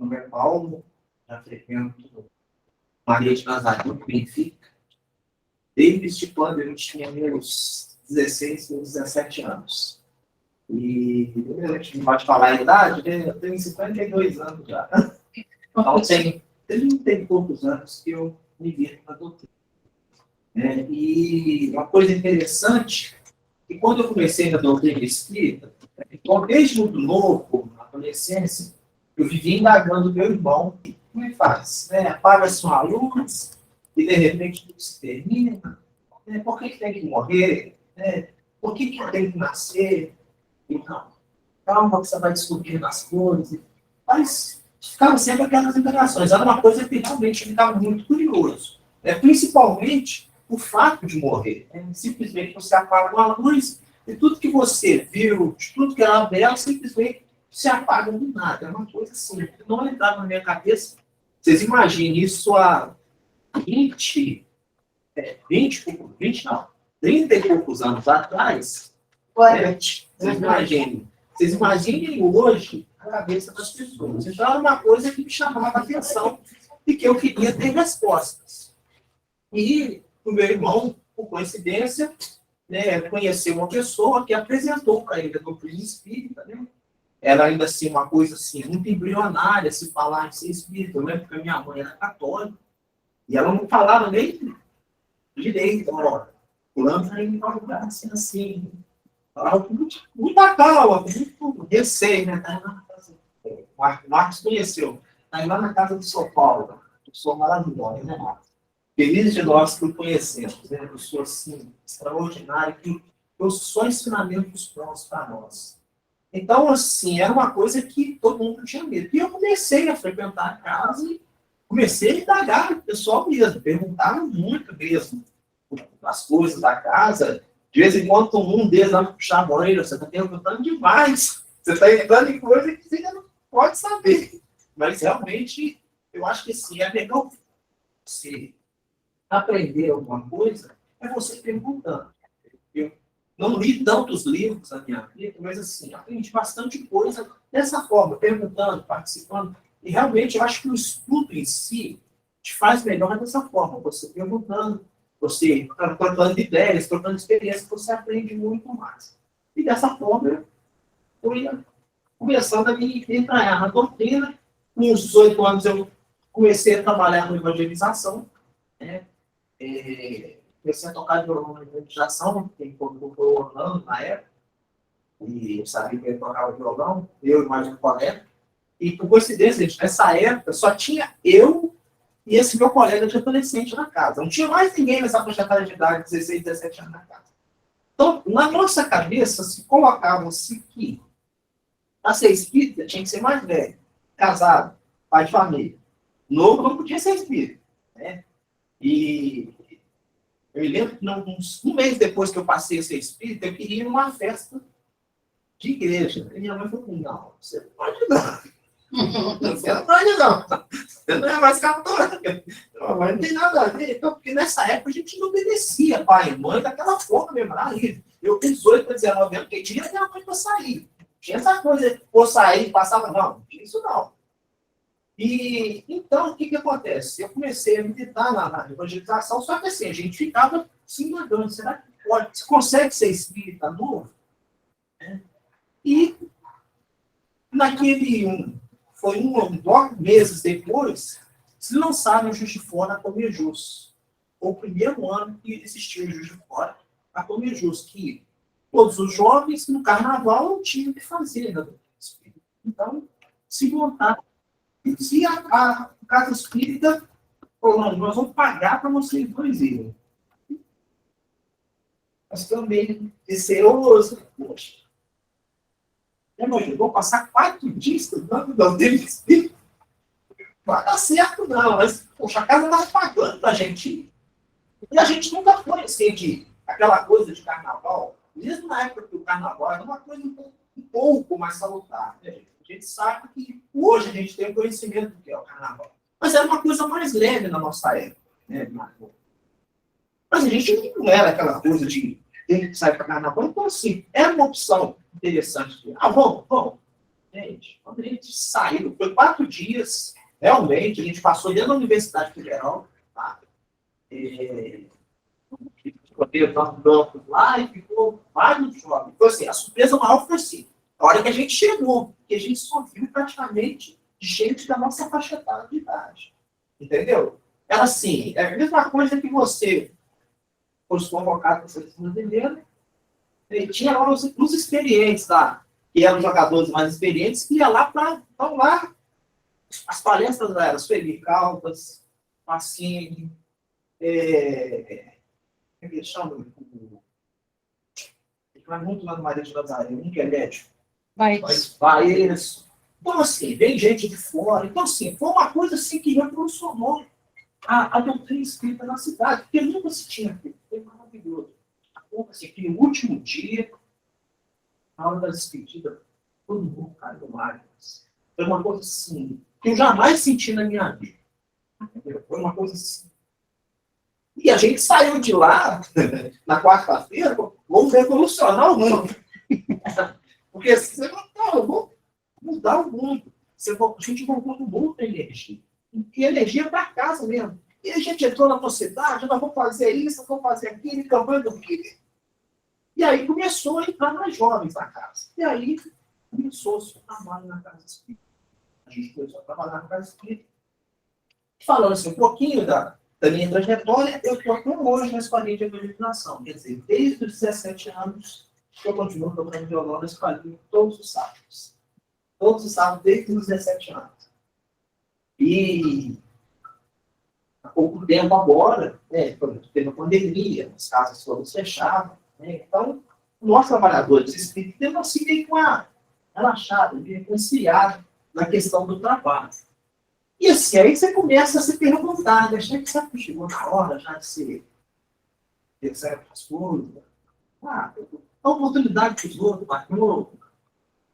nome é Paulo, já frequento Maria de Nazaré, Benfica. Desde quando eu tinha meus 16, meus 17 anos. E a gente não pode falar a idade, né? Eu tenho 52 anos já. Então, tem 30 e poucos anos que eu me vi na doutrina. E uma coisa interessante, que quando eu comecei na doutrina espírita, então, desde muito novo, na adolescência, eu vivia indagando meu irmão, como é que faz? Apaga-se uma luz e, de repente, tudo se termina. Por que tem que morrer? Por que tem que nascer? Então, calma que você vai descobrindo as coisas. Mas ficava sempre aquelas interações. Era uma coisa que realmente ficava muito curioso. Principalmente o fato de morrer. Simplesmente você apaga uma luz e tudo que você viu, de tudo que era belo, simplesmente se apaga do nada. É uma coisa assim, que não entrava na minha cabeça. Vocês imaginem isso há 20 não, 30 e poucos anos atrás. Vocês imaginem hoje a cabeça das pessoas. Então, era uma coisa que me chamava a atenção e que eu queria ter respostas. E o meu irmão, por coincidência, conheceu uma pessoa que apresentou para ele a doutrina espírita. Era ainda assim uma coisa assim, muito embrionária se falar em ser espírita. Eu lembro que a minha mãe era católica e ela não falava nem direito, fulano vai em tal lugar assim. Falava com muita calma, com muito receio, né? O Marcos conheceu. Está lá na casa do São Paulo, pessoa maravilhosa, né, Marcos? Feliz de nós que o conhecemos, né? Pessoa assim, extraordinária, que trouxe só ensinamentos bons para nós. Então, assim, era uma coisa que todo mundo tinha medo. E eu comecei a frequentar a casa e comecei a indagar o pessoal mesmo, perguntava muito mesmo as coisas da casa. De vez em quando, um deles vai puxar a orelha, você está perguntando demais. Você está entrando em coisa que você não pode saber. Mas, realmente, eu acho que sim, é legal você aprender alguma coisa, é você perguntando. Eu não li tantos livros na minha vida, mas, assim, aprendi bastante coisa dessa forma, perguntando, participando. E, realmente, eu acho que o estudo em si te faz melhor dessa forma, você perguntando, você trocando ideias, trocando experiências, você aprende muito mais. E dessa forma, eu ia começando a me entranhar na doutrina. Com uns 18 anos, eu comecei a trabalhar na evangelização. Comecei a tocar violão na evangelização, quem foi o Orlando na época, e eu sabia que ele tocava violão, eu e mais um colega. E, por coincidência, gente, nessa época, só tinha eu e esse meu colega de adolescente na casa. Não tinha mais ninguém nessa faixa etária de idade, 16, 17 anos na casa. Então, na nossa cabeça, se colocava-se que a ser espírita tinha que ser mais velho, casado, pai de família. Novo não podia ser espírita. E eu me lembro que um mês depois que eu passei a ser espírita, eu queria ir numa festa de igreja. E minha mãe falou: não, você não pode não. Você não pode não. Você não é mais católica. Mas não tem nada a ver. Então, porque nessa época a gente não obedecia pai e mãe daquela forma mesmo. Eu tenho 18 para 19 anos, porque tinha aquela coisa para sair. Tinha essa coisa, ou sair, passava. Não tinha isso não. E então, o que acontece? Eu comecei a militar na evangelização, só que assim, a gente ficava se enganando. Será que pode? Você consegue ser espírita novo? E foi 9 meses depois, se lançaram o Juiz de Fora a Comejus. Foi o primeiro ano que existiu o Juiz de Fora a Comejus, que todos os jovens no carnaval não tinham o que fazer. Né? Então, se montaram. E se a Casa Espírita falou: nós vamos pagar para vocês dois irem. Mas também receoso, poxa. Eu vou passar 4 dias estudando o deles. Não vai dar certo, não. Mas, poxa, a casa estava pagando para a gente ir. E a gente nunca foi assim, aquela coisa de carnaval. Mesmo na época que o carnaval era uma coisa um pouco mais salutar. Né? A gente sabe que hoje a gente tem conhecimento do que é o carnaval. Mas era uma coisa mais leve na nossa época. Né? Mas a gente não era aquela coisa de ter que sair para carnaval. Então, assim, era uma opção interessante. Vamos. Gente, quando a gente saiu, foi 4 dias, realmente, a gente passou dentro da Universidade Federal, tá? Teve banco lá e ficou vários jovens. Então, assim, a surpresa maior foi assim, a hora que a gente chegou, que a gente só viu praticamente gente da nossa faixa etária de idade. Entendeu? Era assim, é a mesma coisa que você fosse convocado para a seleção brasileira, e tinha lá os experientes lá, que eram jogadores mais experientes, que ia lá para. Então, lá, as palestras eram Sueli Caldas, Massini, como é que chama? Ele vai muito lá no Maria de Nazaré, um que é médico. Vai isso. Então, assim, vem gente de fora. Então, assim, foi uma coisa assim que revolucionou a doutrina espírita na cidade, porque nunca se tinha feito. Foi maravilhoso. Assim, que no último dia, na hora da despedida, todo mundo caiu no mar. Foi uma coisa assim, que eu jamais senti na minha vida. Foi uma coisa assim. E a gente saiu de lá, na quarta-feira, vamos revolucionar o mundo. Porque assim, você não, vou mudar o mundo. A gente voltou com muita energia. E energia para casa mesmo. E a gente entrou na sociedade, nós vamos fazer isso, nós vamos fazer aquilo, e campanha do quê? E aí começou a entrar mais jovens na casa. E aí começou o seu trabalho na casa espírita. A gente começou a trabalhar na casa espírita. Falando assim, um pouquinho da minha trajetória, eu estou até hoje na escolinha de evangelização. Quer dizer, desde os 17 anos, eu continuo tocando violão na escolinha todos os sábados. Todos os sábados, desde os 17 anos. E há pouco tempo agora, teve a pandemia, as casas todas fechadas. Então, nós trabalhadores espíritas temos assim meio que uma relaxada, meio que esfriado na questão do trabalho. E assim, aí você começa a se perguntar, achar que sabe que chegou na hora já de ser certas coisas. A oportunidade que os outros marcou.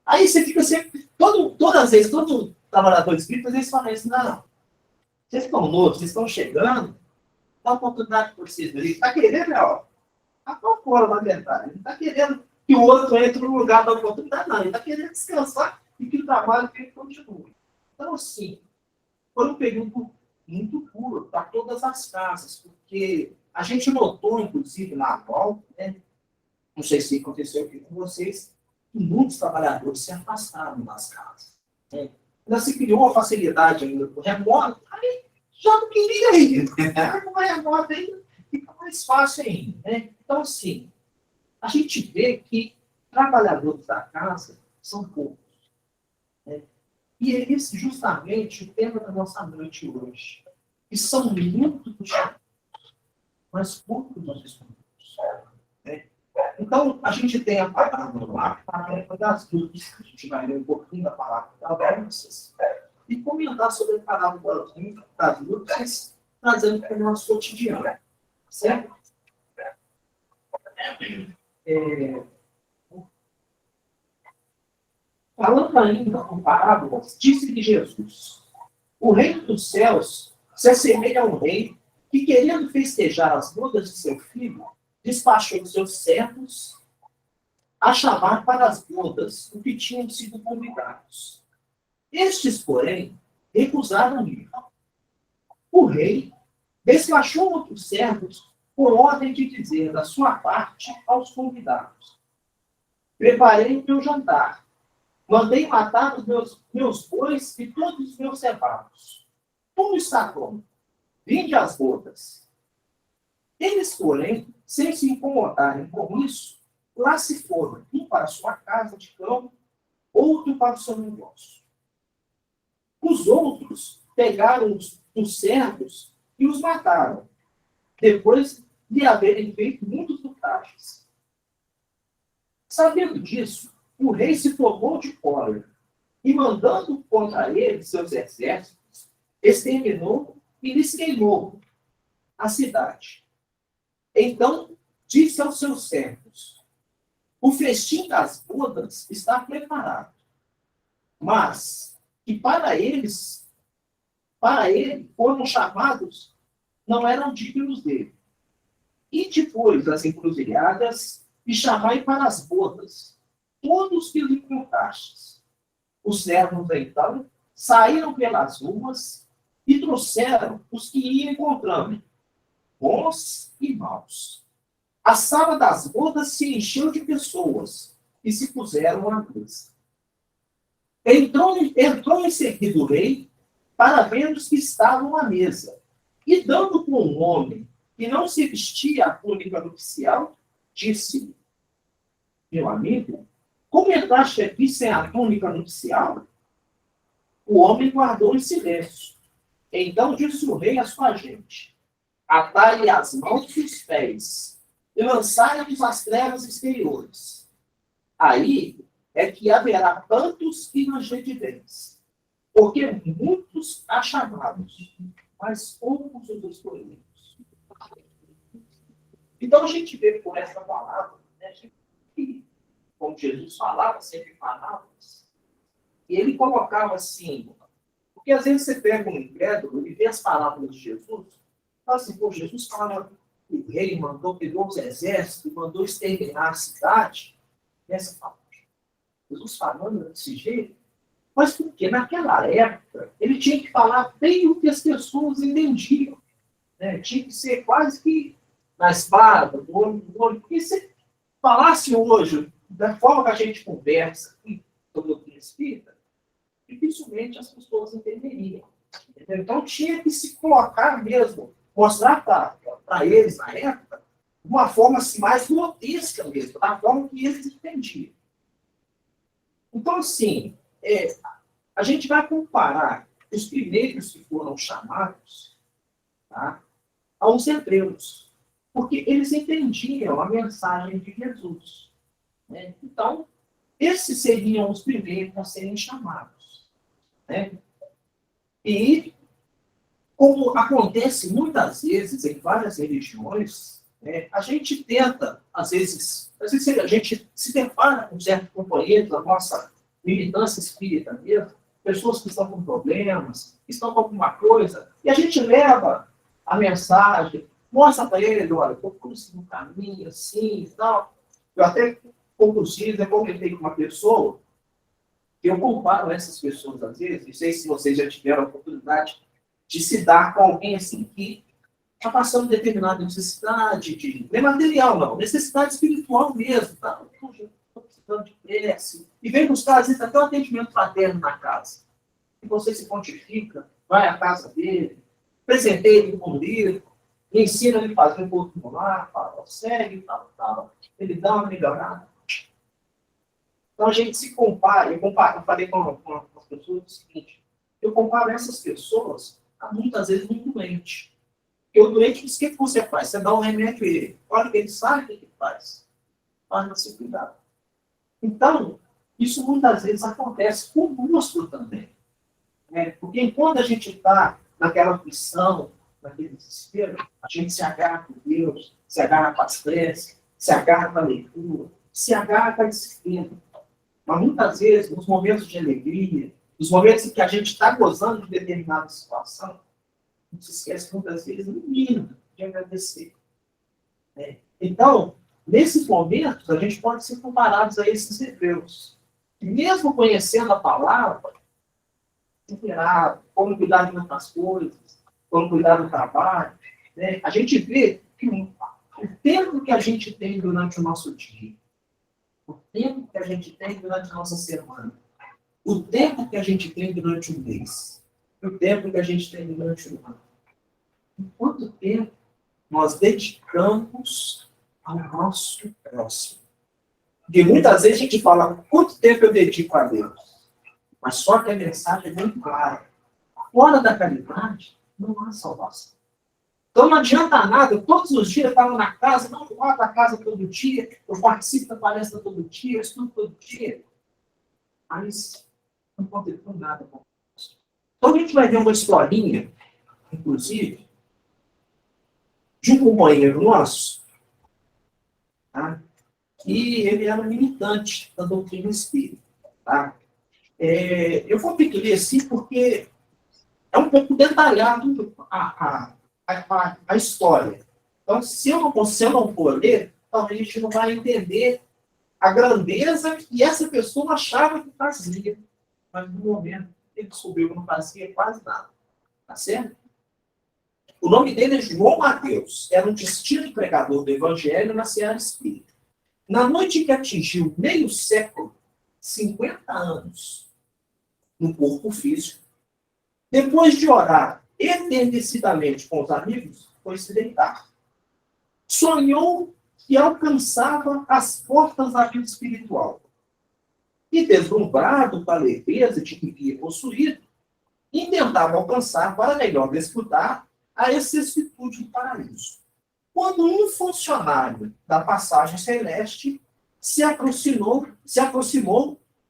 Aí você fica sempre, todas as vezes, todo trabalhador espírita, eles falam assim, não, vocês estão novos, vocês estão chegando, dá uma oportunidade para vocês. Ele está querendo, ó, a fora, na verdade. Ele está querendo que o outro entre no lugar da oportunidade, não. Ele está querendo descansar e que o trabalho dele continue. Então, assim, foi um período muito puro para todas as casas, porque a gente notou, inclusive, na volta, não sei se aconteceu aqui com vocês, que muitos trabalhadores se afastaram das casas. Ainda se criou uma facilidade ainda do remoto, aí já não queria ir. Com o remoto ainda fica mais fácil ainda. Então, assim, a gente vê que trabalhadores da casa são poucos. E é esse justamente o tema da nossa noite hoje. Que são muito puxados, mas poucos nós estamos. Então, a gente tem a palavra lá, a tarefa das dúvidas. A gente vai ler um pouquinho da palavra das e comentar sobre a palavra das dúvidas, trazendo para o nosso cotidiano. Certo? Falando ainda com parábolas, disse-lhe Jesus: o reino dos céus se assemelha a um rei que, querendo festejar as bodas de seu filho, despachou seus servos a chamar para as bodas o que tinham sido convidados. Estes, porém, recusaram ir. O rei despachou outros servos por ordem de dizer da sua parte aos convidados: preparei o meu jantar, mandei matar os meus bois e todos os meus cevados. Como está pronto? Vinde às bodas. Eles, porém, sem se incomodarem com isso, lá se foram, um para sua casa de campo, outro para o seu negócio. Os outros pegaram os servos e os mataram, depois de haverem feito muitos ultrajes. Sabendo disso, o rei se tomou de cólera e, mandando contra ele seus exércitos, exterminou e lhes queimou a cidade. Então disse aos seus servos: o festim das bodas está preparado, mas que para ele foram chamados, não eram dignos dele. E depois das encruzilhadas, e chamai para as bodas todos que lhe encontrastes. Os servos, então, saíram pelas ruas e trouxeram os que iam encontrando, bons e maus. A sala das bodas se encheu de pessoas e se puseram à mesa. Entrou em seguida o rei para ver os que estavam à mesa. E dando com um homem que não se vestia a túnica nupcial, disse: meu amigo, como entraste aqui sem a túnica nupcial? O homem guardou em silêncio. Então disse o rei à sua gente: atai-lhe as mãos e os pés, e lançai-nos às trevas exteriores. Aí é que haverá tantos que nos rediveis, porque muitos há chamados, mas poucos os escolhidos. Então a gente vê por essa palavra, né, que, como Jesus falava, sempre palavras, e ele colocava assim, porque às vezes você pega um incrédulo e vê as palavras de Jesus, fala assim, pô, Jesus fala que o rei mandou, pegou os exércitos, mandou exterminar a cidade, essa palavra. Jesus falando desse jeito, mas por quê? Naquela época, ele tinha que falar bem o que as pessoas entendiam. Né? Tinha que ser quase que na espada, do olho. Porque se falasse hoje, da forma que a gente conversa aqui, sobre o espírita, dificilmente as pessoas entenderiam. Entendeu? Então tinha que se colocar mesmo, mostrar para eles, na época, de uma forma assim, mais grotesca mesmo, da forma que eles entendiam. Então, assim, a gente vai comparar os primeiros que foram chamados, tá, aos hebreus, porque eles entendiam a mensagem de Jesus. Né? Então, esses seriam os primeiros a serem chamados. Né? E, como acontece muitas vezes em várias religiões, né, a gente tenta, às vezes a gente se depara com certos companheiros da nossa militância espírita mesmo, pessoas que estão com problemas, que estão com alguma coisa, e a gente leva a mensagem, mostra para ele, olha, eu conduzi um caminho assim e tal. Eu até eu comentei com uma pessoa, que eu comparo essas pessoas às vezes, não sei se vocês já tiveram a oportunidade de se dar com alguém assim que está passando determinada necessidade, não é material não, necessidade espiritual mesmo, tá? Estou precisando de prece, e vem buscar, às vezes, até um atendimento fraterno na casa. E você se pontifica, vai à casa dele, presenteia ele com um livro, ensina ele a fazer um pouquinho lá, fala, segue, tal. Ele dá uma melhorada. Então a gente se compara, eu falei com as pessoas o seguinte, eu comparo essas pessoas a muitas vezes um doente. Porque o doente diz, o que você faz? Você dá um remédio a ele. Olha que ele sabe o que ele faz. Faz-se cuidado. Então, isso muitas vezes acontece conosco também. Né? Porque enquanto a gente está naquela aflição, naquele desespero, a gente se agarra com Deus, se agarra com as preces, se agarra com a leitura, se agarra com a disciplina. Mas muitas vezes, nos momentos de alegria, nos momentos em que a gente está gozando de determinada situação, a gente se esquece muitas vezes, no mínimo, de agradecer. Né? Então, nesses momentos, a gente pode ser comparados a esses hebreus. E mesmo conhecendo a palavra, como cuidar de outras coisas, como cuidar do trabalho, né? A gente vê que o tempo que a gente tem durante o nosso dia, o tempo que a gente tem durante a nossa semana, o tempo que a gente tem durante o mês, o tempo que a gente tem durante o ano. Em quanto tempo nós dedicamos ao nosso próximo? Porque muitas vezes a gente fala, quanto tempo eu dedico a Deus? Mas só que a mensagem é muito clara. Fora da caridade, não há salvação. Então não adianta nada, eu todos os dias estava na casa, não vou à casa todo dia, eu participo da palestra todo dia, eu estudo todo dia. Mas não contribui nada com isso. Então a gente vai ver uma historinha, inclusive, de um companheiro nosso, tá? E ele era militante da doutrina espírita. Tá? Eu vou pedir assim porque é um pouco detalhado a história. Então, se eu não for ler, talvez a gente não vai entender a grandeza que essa pessoa achava que fazia. mas no momento ele descobriu que não fazia quase nada. Tá certo? O nome dele é João Mateus. Era um distinto pregador do Evangelho na Seara Espírita. Na noite que atingiu meio século, 50 anos, no corpo físico, depois de orar entardecidamente com os amigos, foi se deitar. Sonhou que alcançava as portas da vida espiritual. E, deslumbrado com a leveza de que via possuído, intentava alcançar para melhor desfrutar a excessitude do paraíso. Quando um funcionário da passagem celeste se aproximou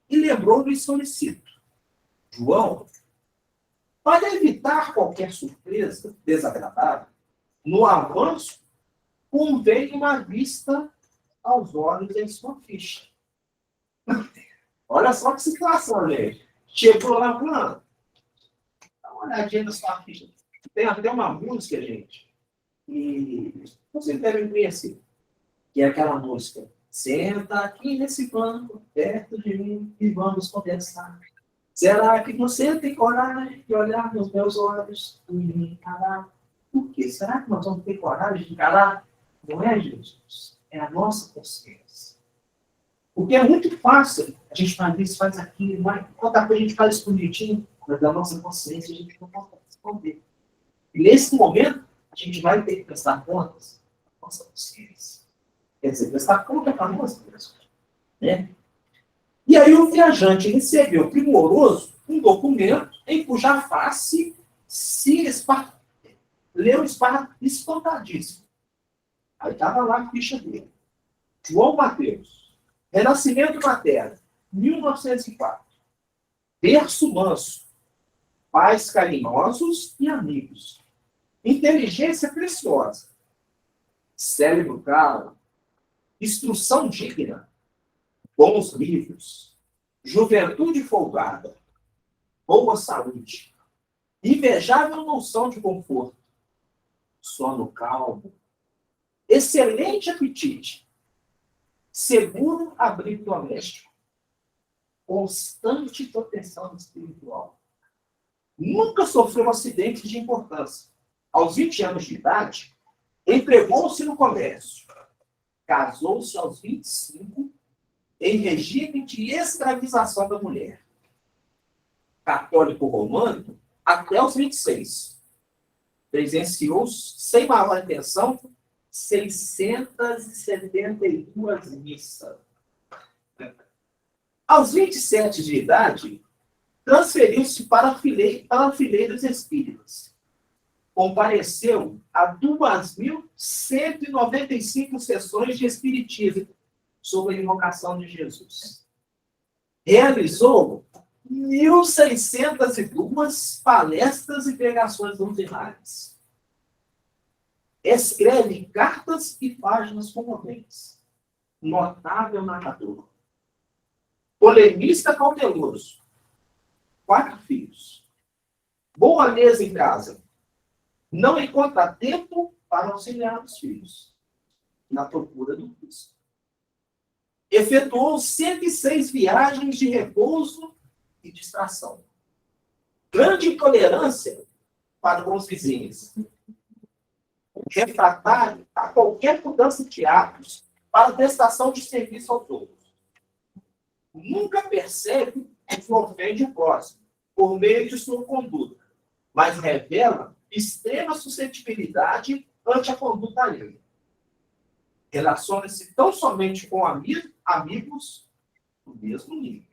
e lembrou-lhe solicito. João, para evitar qualquer surpresa desagradável, no avanço, convém uma vista aos olhos em sua ficha. Olha só que situação, gente. Chegou lá, falando, dá uma olhadinha na sua ficha. Tem até uma música, gente, e vocês devem conhecer, que é aquela música. Senta aqui nesse banco, perto de mim, e vamos conversar. Será que você tem coragem de olhar nos meus olhos e me encarar? Por quê? Será que nós vamos ter coragem de encarar? Não é Jesus, é a nossa consciência. Porque é muito fácil a gente faz isso, faz aquilo, mas qualquer coisa a gente faz escondidinho, mas da nossa consciência a gente não pode esconder. E nesse momento, a gente vai ter que prestar contas da nossa consciência. Quer dizer, prestar conta para nós mesmos. Né? E aí o viajante recebeu primoroso um documento em cuja face leu espantadíssimo. Aí estava lá a ficha dele. João Mateus. Renascimento na Terra, 1904. Berço manso. Pais carinhosos e amigos. Inteligência preciosa. Cérebro claro. Instrução digna. Bons livros. Juventude folgada. Boa saúde. Invejável noção de conforto. Sono calmo. Excelente apetite. Seguro abrigo doméstico. Constante proteção espiritual. Nunca sofreu acidentes de importância. Aos 20 anos de idade, empregou-se no comércio. Casou-se aos 25, em regime de escravização da mulher. Católico romano, até os 26. Presenciou, sem maior atenção, 672 missas. Aos 27 de idade, transferiu-se para a fileira dos espíritas. Compareceu a 2.195 sessões de espiritismo sobre a invocação de Jesus. Realizou 1.602 palestras e pregações doutrinárias. Escreve cartas e páginas comoventes. Notável narrador. Polemista cauteloso. 4 filhos. Boa mesa em casa. Não encontra tempo para auxiliar os filhos. Na procura do Cristo. Efetuou 106 viagens de repouso e distração. Grande intolerância para com os vizinhos. Refratário a qualquer mudança de hábitos para prestação de serviço aos outros. Nunca percebe que ofende o próximo por meio de sua conduta, mas revela extrema suscetibilidade ante a conduta alheia. Relaciona-se tão somente com amigos do mesmo nível.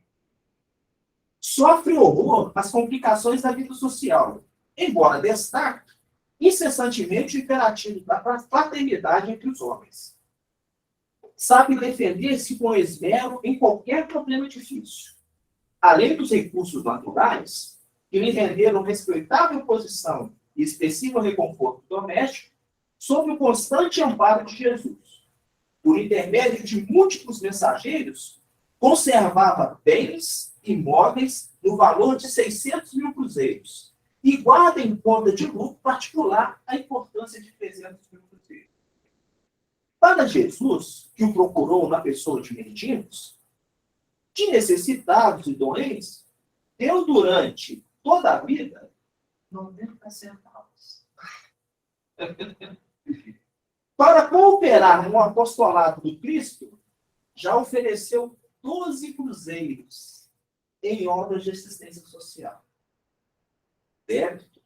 Sofre horror às complicações da vida social, embora destaque incessantemente o imperativo da fraternidade entre os homens. Sabe defender-se com esmero em qualquer problema difícil. Além dos recursos naturais, que lhe renderam respeitável posição e expressivo reconforto doméstico, sob o constante amparo de Jesus. Por intermédio de múltiplos mensageiros, conservava bens imóveis no valor de 600 mil cruzeiros e guarda em conta de lucro particular a importância de 300 mil cruzeiros. Para Jesus, que o procurou na pessoa de mendigos, de necessitados e doentes, deu durante toda a vida 90 centavos. Para cooperar no apostolado do Cristo, já ofereceu 12 cruzeiros em obras de assistência social. Débito.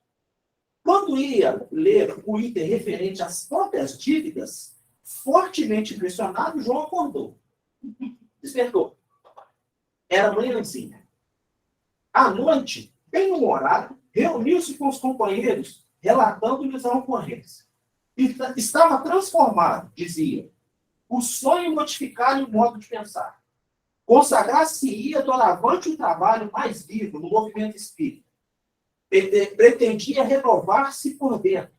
Quando ia ler o item referente às próprias dívidas, fortemente impressionado, João acordou. Despertou. Era manhãzinha. À noite, bem humorado, reuniu-se com os companheiros, relatando-lhes a ocorrência. Estava transformado, dizia. O sonho modificar-lhe o modo de pensar. Consagrar-se-ia doravante o trabalho mais vivo no movimento espírita. Pretendia renovar-se por dentro.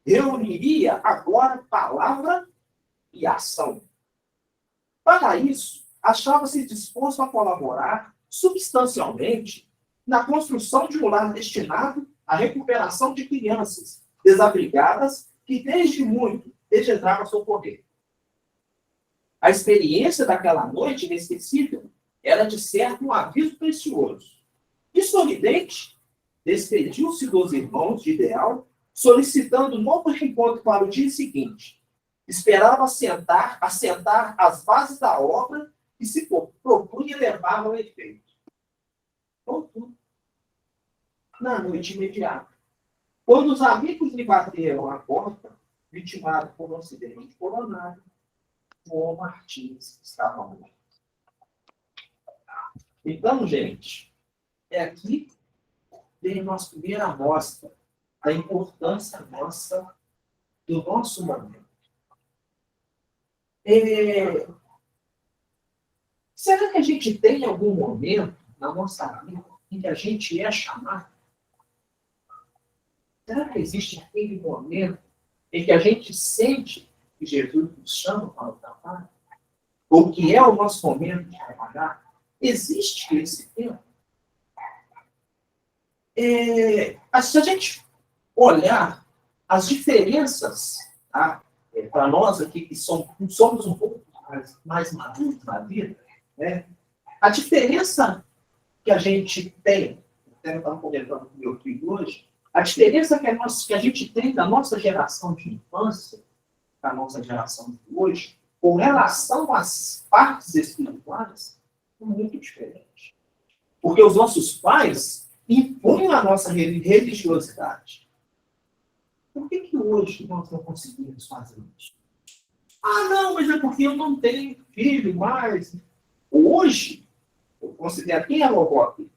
Reuniria agora palavra e ação. Para isso, achava-se disposto a colaborar substancialmente na construção de um lar destinado à recuperação de crianças desabrigadas que desde muito desejavam socorrer. A experiência daquela noite inesquecível era, de certo, um aviso precioso. E sorridente, despediu-se dos irmãos de Ideal, solicitando novo reencontro para o dia seguinte. Esperava assentar as bases da obra e se propunha levar ao efeito. Contudo, na noite imediata, quando os amigos lhe bateram a porta, vitimado por um acidente coronário, João Martins estava morto. Então, gente, é aqui vem a nossa primeira amostra da importância nossa, do nosso momento. Será que a gente tem algum momento na nossa vida em que a gente é chamado? Será que existe aquele momento em que a gente sente que Jesus nos chama para o trabalho? Ou que é o nosso momento de trabalhar? Existe esse tempo? Se a gente olhar as diferenças, tá? Para nós aqui que somos um pouco mais maduros na vida, né? A diferença que a gente tem, até eu estava comentando com o meu filho hoje, a diferença que a gente tem da nossa geração de infância, da nossa geração de hoje, com relação às partes espirituais, é muito diferente. Porque os nossos pais impõem a nossa religiosidade. Por que hoje nós não conseguimos fazer isso? Ah, não, mas é porque eu não tenho filho mais. Hoje, eu considero... Quem é a vovó aqui?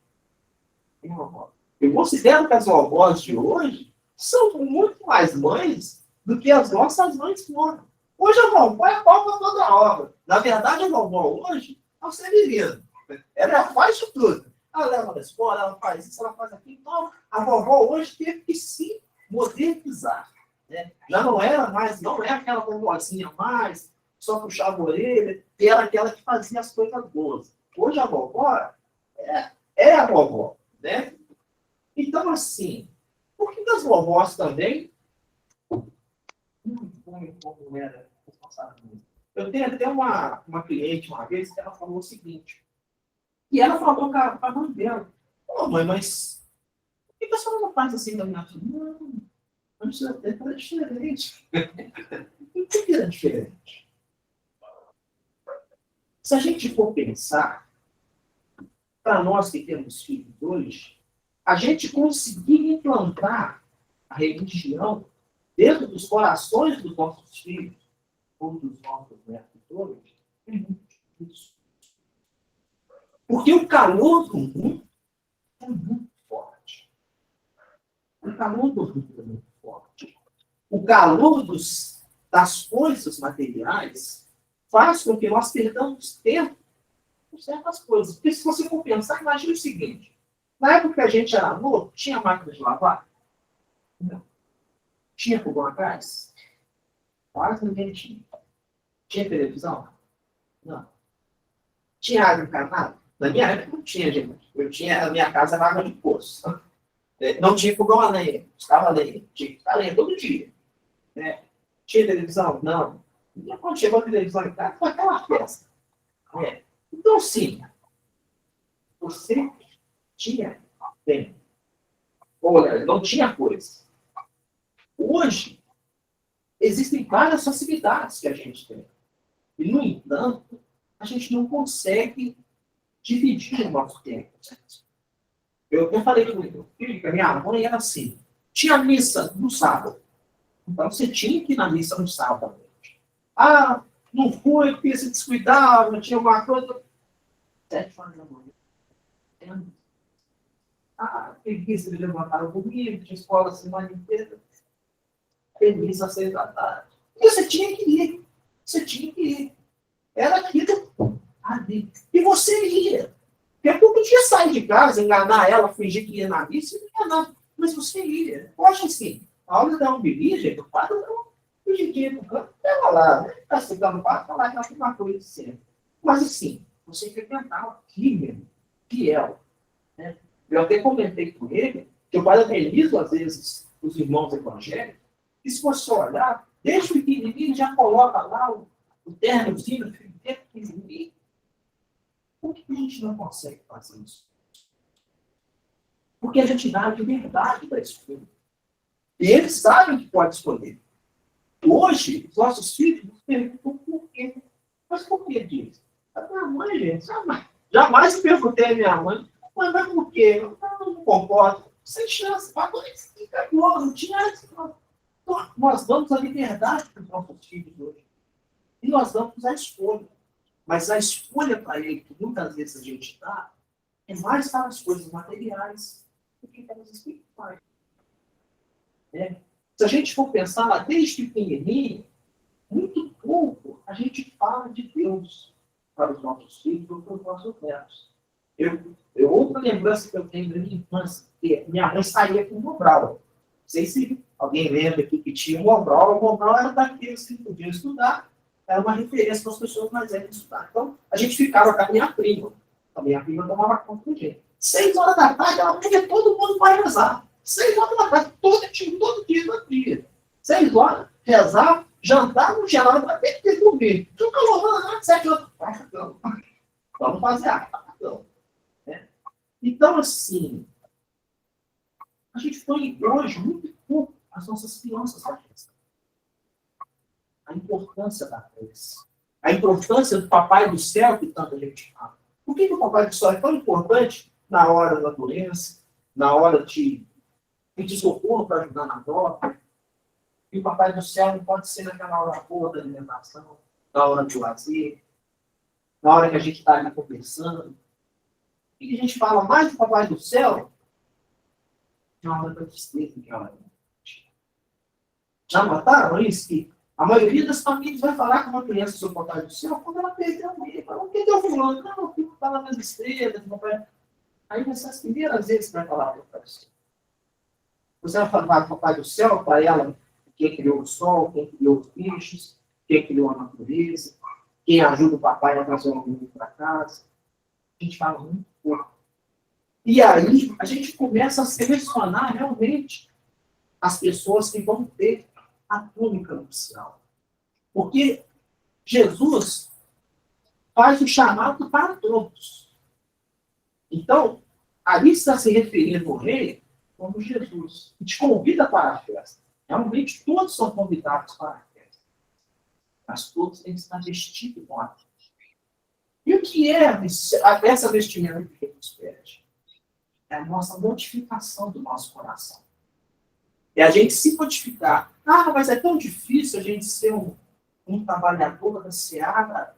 Quem é a vovó? Eu considero que as vovós de hoje são muito mais mães do que as nossas mães foram. Hoje a vovó é palma toda a obra. Na verdade, a vovó hoje é um ser divino. Ela faz de tudo. Ela leva na escola, ela faz isso, ela faz aquilo. Então, a vovó hoje teve que se modernizar. Né? Já não era mais, não é aquela vovozinha mais, só puxava a orelha, e era aquela que fazia as coisas boas. Hoje a vovó é a vovó. Né? Então, assim, por que as vovós também... Como era? Eu tenho até uma cliente uma vez que ela falou o seguinte, e ela falou com a mãe dela, mãe, mas por que a senhora não faz assim da minha filha? Não, mas é diferente. E por que é diferente? Se a gente for pensar, para nós que temos filhos hoje, a gente conseguir implantar a religião dentro dos corações dos nossos filhos, ou dos nossos netos hoje, é muito difícil. Porque o calor do mundo é muito forte. O calor do mundo é muito forte. O calor das coisas materiais faz com que nós perdamos tempo com certas coisas. Porque se você for pensar, imagine o seguinte. Na época que a gente era novo, tinha máquina de lavar? Não. Tinha fogão a gás? Quase ninguém tinha. Tinha televisão? Não. Tinha água encanada? Na minha época não tinha, gente. A minha casa era água de poço. Não tinha fogão a lenha. Estava a lenha. Tinha que estar lenha todo dia. Né? Tinha televisão? Não. E quando chegou a televisão em casa, foi aquela festa. Então, sim, você tinha tempo. Olha, não tinha coisa. Hoje, existem várias facilidades que a gente tem. E, no entanto, a gente não consegue dividir o nosso tempo. Eu falei com meu filho, que a minha mãe era assim. Tinha missa no sábado. Então, você tinha que ir na missa no sábado. Ah, não foi porque se descuidava, tinha alguma coisa. 7 horas da manhã. Ah, preguiça de levantar o domingo, tinha escola a semana inteira. Feliz às 6 da tarde. E você tinha que ir. Você tinha que ir. Era aquilo ali. E você ia. Porque eu podia sair de casa, enganar ela, fingir que ia na missa, não ia nada. Mas você ia. Eu acho assim, a hora da gente, o padre não pedir pro canto, ela lá, né? Tá sentando no quarto, falar que uma coisa sempre. Mas assim, você frequentava firme, fiel. Né? Eu até comentei com ele que eu parabenizo, às vezes, os irmãos evangélicos, e se você olhar, desde o pequenininho já coloca lá o ternozinho, o filho pequenininho. Por que a gente não consegue fazer isso? Porque a gente dá a liberdade para escolher. E eles sabem que pode escolher. Hoje, os nossos filhos nos perguntam por quê. Mas por que disso? A minha mãe, gente, jamais perguntei à minha mãe, mas por quê? Eu não concordo. Sem chance, mas fica boa, não tinha essa. Então, nós damos a liberdade para os nossos filhos hoje. E nós damos a escolha. Mas a escolha para ele, que muitas vezes a gente dá, é mais para as coisas materiais do que para as espirituais. Né? Se a gente for pensar lá desde pequenininho, muito pouco a gente fala de Deus para os nossos filhos ou para os nossos netos. Outra lembrança que eu tenho da minha infância, que minha mãe saía com um Mobral. Não sei se alguém lembra aqui que tinha um Mobral. O Mobral era daqueles que podiam estudar, era uma referência para as pessoas mais velhas estudar. Então, a gente ficava com a minha prima. A minha prima tomava conta do gente. 6 horas da tarde, ela punha todo mundo para rezar. 6 horas da tarde, todo dia. 6 horas, rezar, jantar, não tinha nada para ter que dormir. Então, calorando, 7 horas. Vamos fazer a cama. Né? Então, assim, a gente põe hoje muito pouco as nossas crianças na questão. A importância da crença. A importância do Papai do Céu, que tanta gente fala. Por que o Papai do Céu é tão importante na hora da doença, na hora de socorro para ajudar na dor? E o Papai do Céu não pode ser naquela hora boa da alimentação, na hora do lazer, na hora que a gente está ali conversando. E a gente fala mais do Papai do Céu na hora da tristeza, que é a hora da morte. Já notaram isso? Que a maioria das famílias vai falar com uma criança sobre o Papai do Céu quando ela perdeu alguém. Fala, perdeu fulano. Não, o filho está lá nas estrelas. Papai. Aí vai ser as primeiras vezes que vai falar para o Papai do Céu. Você vai falar para o Papai do Céu, para ela, quem criou o sol, quem criou os bichos, quem criou a natureza, quem ajuda o papai a trazer um menino para casa. A gente fala muito pouco. E aí, a gente começa a selecionar realmente as pessoas que vão ter a túnica nupcial. Porque Jesus faz o chamado para todos. Então, ali está se referindo ao rei como Jesus, que te convida para a festa. Realmente, todos são convidados para a festa. Mas todos têm que estar vestidos com a festa. E o que é essa vestimenta que Jesus pede? É a nossa mortificação do nosso coração. É a gente se mortificar. Ah, mas é tão difícil a gente ser um trabalhador da seara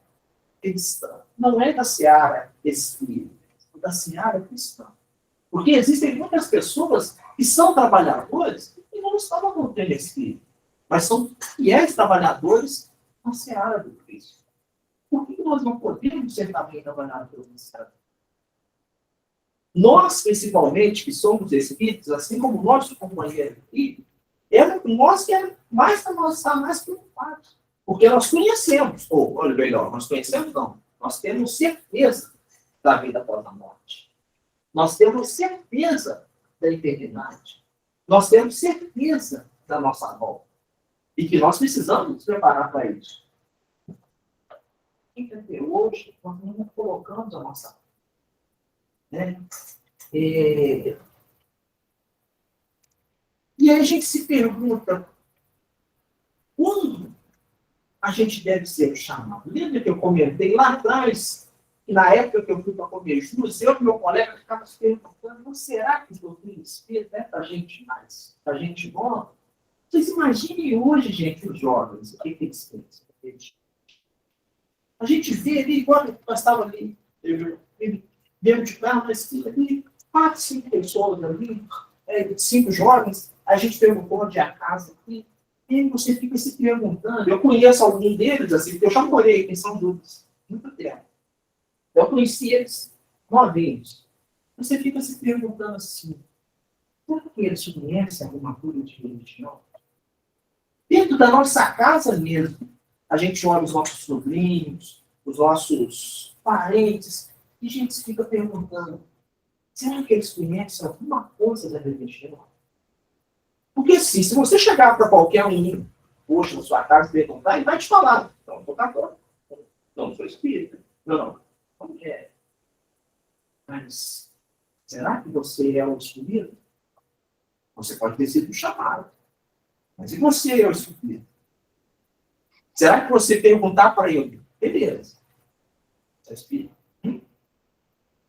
cristã. Não é da seara espírita, é da seara cristã. Porque existem muitas pessoas que são trabalhadores e não estão no controle espírita, mas são fiéis trabalhadores na seara do Cristo. Por que nós não podemos ser também trabalhadores na seara? Nós, principalmente, que somos espíritos, assim como o nosso companheiro aqui, nós queremos mais para nós estar mais preocupados. Porque nós conhecemos, ou melhor, nós conhecemos não, nós temos certeza da vida após a morte. Nós temos certeza da eternidade. Nós temos certeza da nossa volta. E que nós precisamos nos preparar para isso. Hoje, nós não colocamos a nossa vida. Né? E aí a gente se pergunta, quando a gente deve ser chamado? Lembra que eu comentei lá atrás, que na época que eu fui para comer jus, eu e meu colega ficava se perguntando, será que o doutrina espírita é para gente mais, para gente nova? Vocês imaginem hoje, gente, os jovens, o que eles pensam? A gente vê ali, igual nós estávamos ali, dentro de carro, mas ali, 4, 5 pessoas ali, 5 jovens, a gente perguntou onde é a casa aqui, e você fica se perguntando, eu conheço algum deles, assim, porque eu já morei em São Judas, muito tempo. Eu conheci eles novinhos. Você fica se perguntando assim, será que eles conhecem alguma coisa de religião? Dentro da nossa casa mesmo, a gente olha os nossos sobrinhos, os nossos parentes, e a gente fica perguntando, será que eles conhecem alguma coisa da religião? Porque assim, se você chegar para qualquer um hoje na sua casa e perguntar, ele vai te falar, não, estou católico, não sou espírita, não, como que é? Mas será que você é o escolhido? Você pode ter sido chamado. Mas e você é o escolhido? Será que você perguntar para ele? Beleza. Você é espírita? O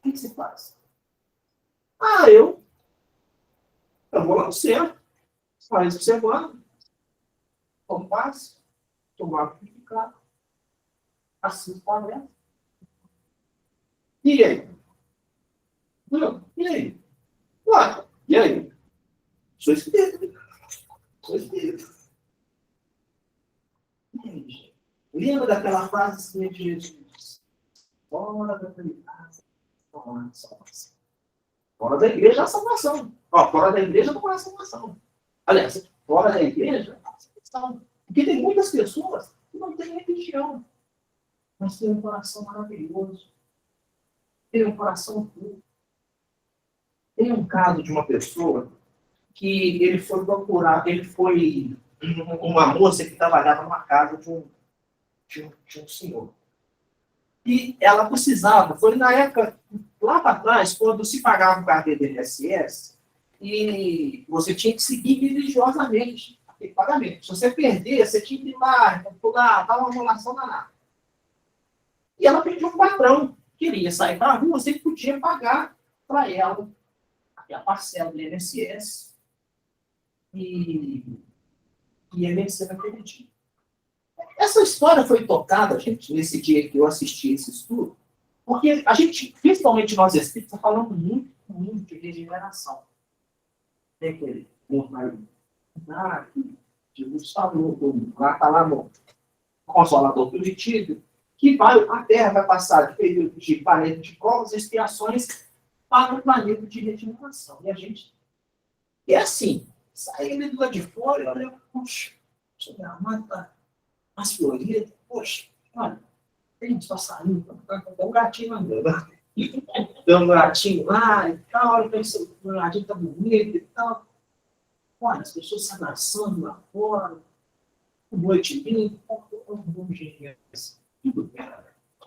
que você faz? Ah, eu vou lá no centro. Faz observando. Como faz? Tomar purificado. Assim palestra. E aí? Não, e aí? Ué, e aí? Sou espírita. Sou espírita. Lembra daquela frase de Jesus? Fora da casa, fora da salvação. Fora da igreja é salvação. Ó, fora da igreja não é salvação. Aliás, fora da igreja é salvação. Porque tem muitas pessoas que não têm religião, mas têm um coração maravilhoso. Têm um coração puro. Tem um caso de uma pessoa que ele foi procurar, ele foi uma moça que trabalhava numa casa de um senhor. E ela precisava, foi na época, lá para trás, quando se pagava o carnê do INSS, e você tinha que seguir religiosamente aquele pagamento. Se você perder, você tinha que ir lá, dar uma anulação danada. E ela pediu um patrão, queria sair para a rua, você podia pagar para ela a parcela do INSS e ia vencer naquele dia. Essa história foi tocada, gente, nesse dia que eu assisti esse estudo, porque a gente, principalmente nós espíritas, falamos muito de regeneração. Tem aquele Jesus falou, lá está lá no Consolador Prometido, que a Terra vai passar de período de planeta de provas e expiações para um planeta de regeneração. E a gente, é assim, saindo lá de fora, eu falei, puxa, a mata mais florida, poxa, olha, tem uns passarinhos, tem um gatinho andando, tem um gatinho lá e tal, o gatinho está bonito e tal. Olha, as pessoas se abraçando lá fora, noite limpa, tudo bem,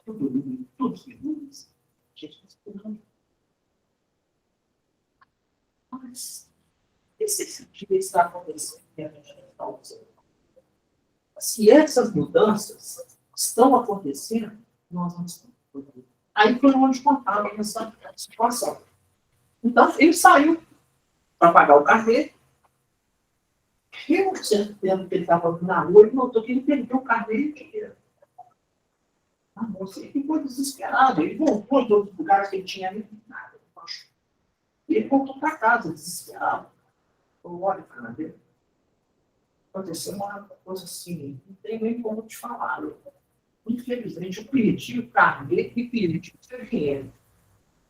tudo lindo, tudo feliz. Gente, mas esse dia está acontecendo e a gente não está observando. Se essas mudanças estão acontecendo, nós não estamos. Aí foi onde contava essa situação. Então, ele saiu para pagar o carnê. Eu, certo tempo que ele estava na rua, ele notou que ele perdeu o carnê inteiro. A moça ficou desesperado. Ele voltou em todos os lugares que ele tinha nada. E ele voltou para casa, desesperado. Falou, olha, cara, aconteceu uma coisa assim, não tem nem como te falar. Infelizmente, eu perdi o carnê e perdi o seu dinheiro.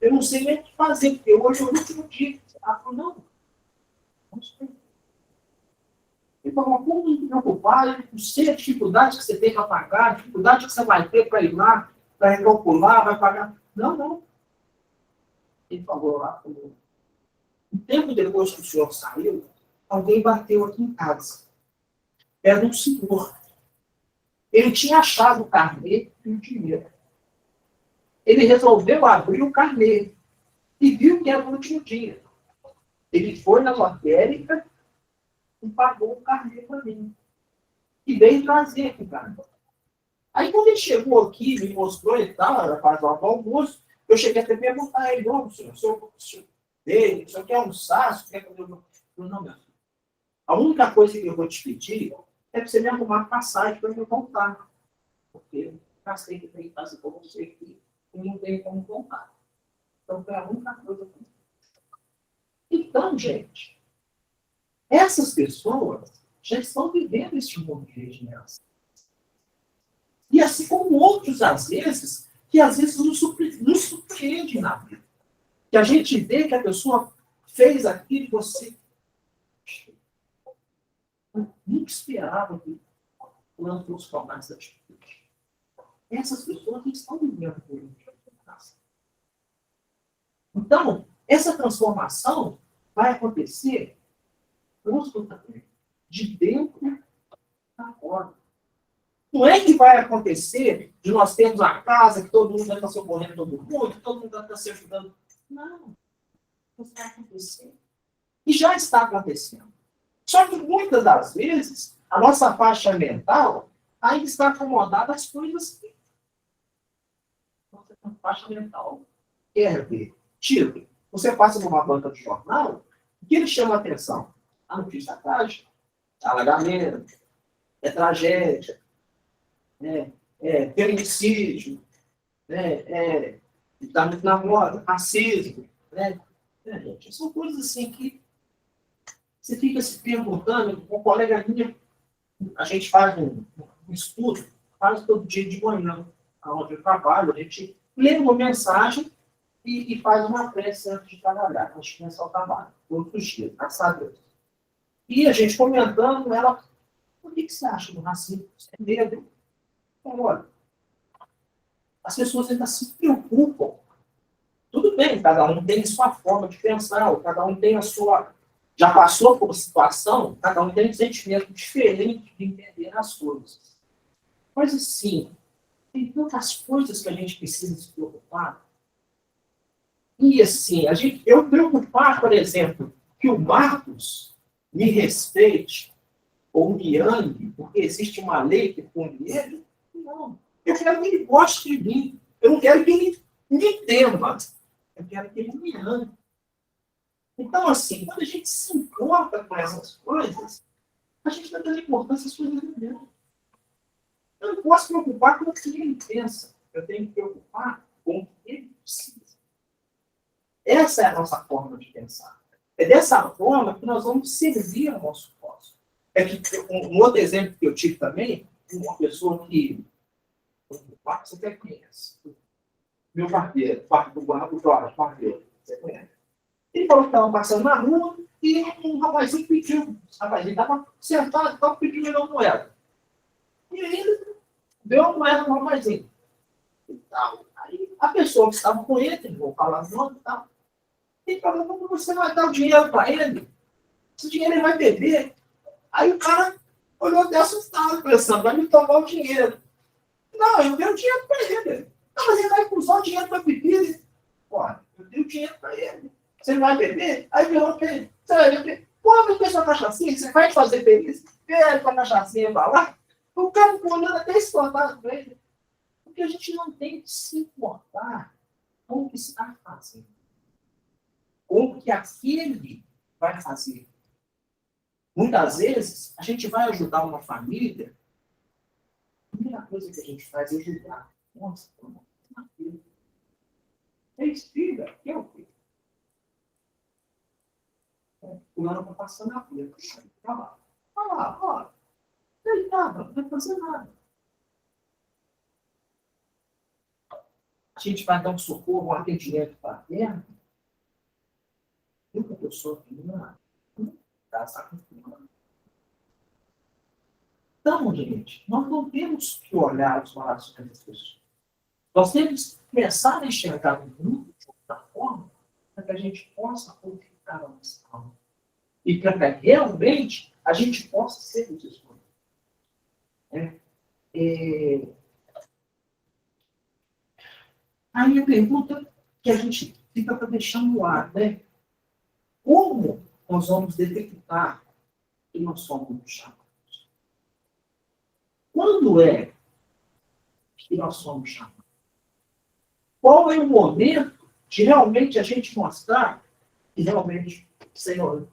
Eu não sei nem o que fazer, porque hoje é o último dia. Ela falou, não sei. Ele falou, como me preocupar? Eu não sei a dificuldade que você tem para pagar, a dificuldade que você vai ter para ir lá, para recalcular, vai pagar. Não. Ele falou lá, um tempo depois que o senhor saiu, alguém bateu aqui em casa. Era um senhor. Ele tinha achado o carnê e o dinheiro. Ele resolveu abrir o carnê. e viu que era o último dia. Ele foi na lotérica e pagou o carnê para mim. E veio trazer aqui para mim. Aí quando ele chegou aqui, me mostrou e tal, era quase o almoço, eu cheguei até a perguntar a ele, ô, senhor, o senhor quer almoçar? O senhor quer comer? Eu falei, não, meu filho. A única coisa que eu vou te pedir é para você me arrumar passagem para eu voltar. Porque eu gastei que tem que fazer com você aqui e não tenho como voltar. Então foi a única coisa que eu fiz. Então, gente, essas pessoas já estão vivendo esse mundo de regeneração. E assim como outros, às vezes, que às vezes nos surpreende na vida. Que a gente vê que a pessoa fez aquilo e você nunca esperava que o plano fosse tomar essa atitude. Essas pessoas não estão vivendo por isso. Então, essa transformação vai acontecer de dentro para fora. Não é que vai acontecer de nós termos a casa, que todo mundo vai estar socorrendo todo mundo, que todo mundo vai estar se ajudando. Não. Isso vai acontecer. E já está acontecendo. Só que muitas das vezes, a nossa faixa mental ainda está acomodada às coisas que nossa faixa mental quer ver. Tipo, você passa numa banca de jornal, o que ele chama a atenção? A notícia trágica, alagamento, é tragédia, feminicídio, está muito na moda, racismo. Gente, são coisas assim que você fica se perguntando, um colega minha, a gente faz um estudo, faz todo dia de manhã, onde eu trabalho, a gente lê uma mensagem e faz uma prece antes de trabalhar, antes de começar o trabalho, todos os dias, graças a Deus. E a gente comentando, ela, o que você acha do racismo? Você é medo? Então, olha, as pessoas ainda se preocupam. Tudo bem, cada um tem a sua forma de pensar, cada um tem a sua... Já passou por uma situação, cada um tem um sentimento diferente de entender as coisas. Mas, assim, tem tantas coisas que a gente precisa se preocupar. E, assim, eu preocupar, por exemplo, que o Marcos me respeite ou me ame, porque existe uma lei que pune ele, não. Eu quero que ele goste de mim. Eu não quero que ele me tema. Eu quero que ele me ame. Então, assim, quando a gente se importa com essas coisas, a gente vai dar importância às coisas de Deus. Eu não posso me preocupar com o que ele pensa. Eu tenho que me preocupar com o que ele precisa. Essa é a nossa forma de pensar. É dessa forma que nós vamos servir ao nosso próximo. É que um outro exemplo que eu tive também, uma pessoa que você até conhece. Meu parceiro, do Jorge, parceiro, você conhece. Ele falou que estava passando na rua e um rapazinho pediu. O rapazinho estava sentado, estava pedindo uma moeda. E ele deu uma moeda no rapazinho. Aí a pessoa que estava com ele, não vou falar o nome e tal, ele falou, como você vai dar o dinheiro para ele? Esse dinheiro ele vai beber. Aí o cara olhou até assustado, pensando, vai me tomar o dinheiro. Não, eu dei o dinheiro para ele. Não, mas ele vai usar o dinheiro para beber. Porra, eu dei o dinheiro para ele. Você vai beber? Aí virou para ele. Você vai beber? Pô, meu pessoal cachaçinha, você vai te fazer feliz? Bebe com a cachaçinha para lá. O cara ficou olhando até espantado para ele. Porque a gente não tem que se importar com o que está fazendo. Com o que aquele vai fazer. Muitas vezes, a gente vai ajudar uma família, a primeira coisa que a gente faz é ajudar. Nossa, uma filha. Filha, que é o quê? O ano está passando a filha. Está lá. Olha lá, ó. Ele estava, não vai fazer nada. A gente vai dar um socorro, um atendimento para a terra. Nunca pessoa que não está sacrificando. Então, gente, nós não temos que olhar os corações das pessoas. Nós temos que começar a enxergar o mundo de outra forma para que a gente possa purificar a nossa alma. E para que realmente a gente possa ser os escolhidos. Aí a pergunta que a gente fica para deixar no ar, né? Como nós vamos detectar que nós somos chamados? Quando é que nós somos chamados? Qual é o momento de realmente a gente mostrar que realmente, Senhor,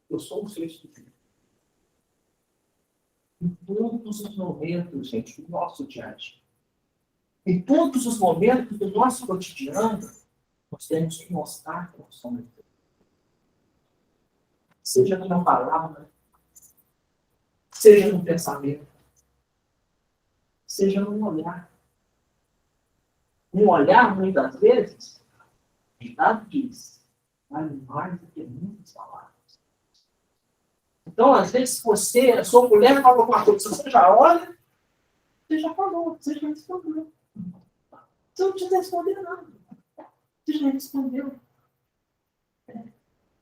eu sou o seu espírito? Em todos os momentos, gente, do nosso dia a dia. Em todos os momentos do nosso cotidiano, nós temos que mostrar que nós somos Deus. Seja numa palavra, seja no pensamento, seja no olhar. Um olhar, muitas vezes, diz, vale mais do que muitas palavras. Então, às vezes, a sua mulher fala alguma coisa, você já olha, você já falou, você já respondeu. Você não precisa responder nada. Você já respondeu.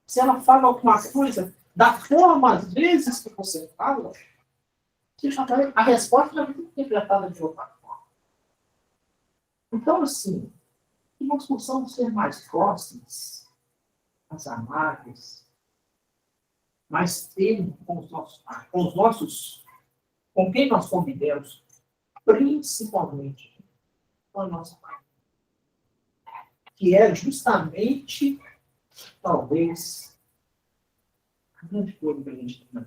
Se ela fala alguma coisa, da forma, às vezes, que você fala, você já vai, a resposta já vai ser interpretada de outra forma. Então, assim, que nós possamos ser mais próximos, mais amáveis, mais termos com os nossos, com quem nós convivemos, principalmente com a nossa família. Que é justamente, talvez, a grande coisa que a gente tem.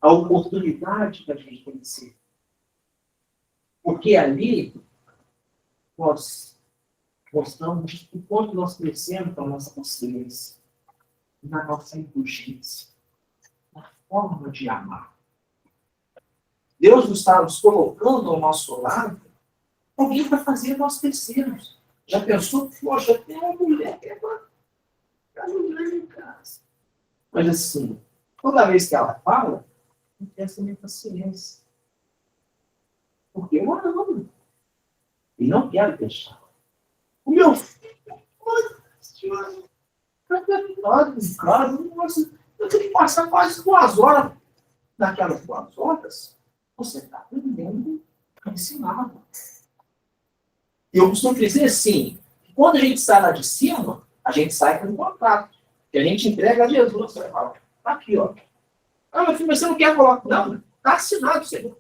A oportunidade que a gente conhecer. Porque ali nós mostramos o quanto nós crescemos na nossa consciência, na nossa indulgência, na forma de amar. Deus está nos colocando ao nosso lado, alguém para fazer nós crescermos. Já pensou? Poxa, tem uma mulher que é para mulher em casa. Mas assim, toda vez que ela fala, não tem essa minha paciência. Porque eu amo. E não quero deixar. O meu filho, eu tenho que passar quase 2 horas. Naquelas 2 horas, você está aprendendo a ensinar. E eu costumo dizer assim, que quando a gente sai lá de cima, a gente sai com um contrato. Que a gente entrega a Jesus. Você fala, tá aqui, ó. Ah, meu filho, mas você não quer colocar? Não, está assinado, Senhor.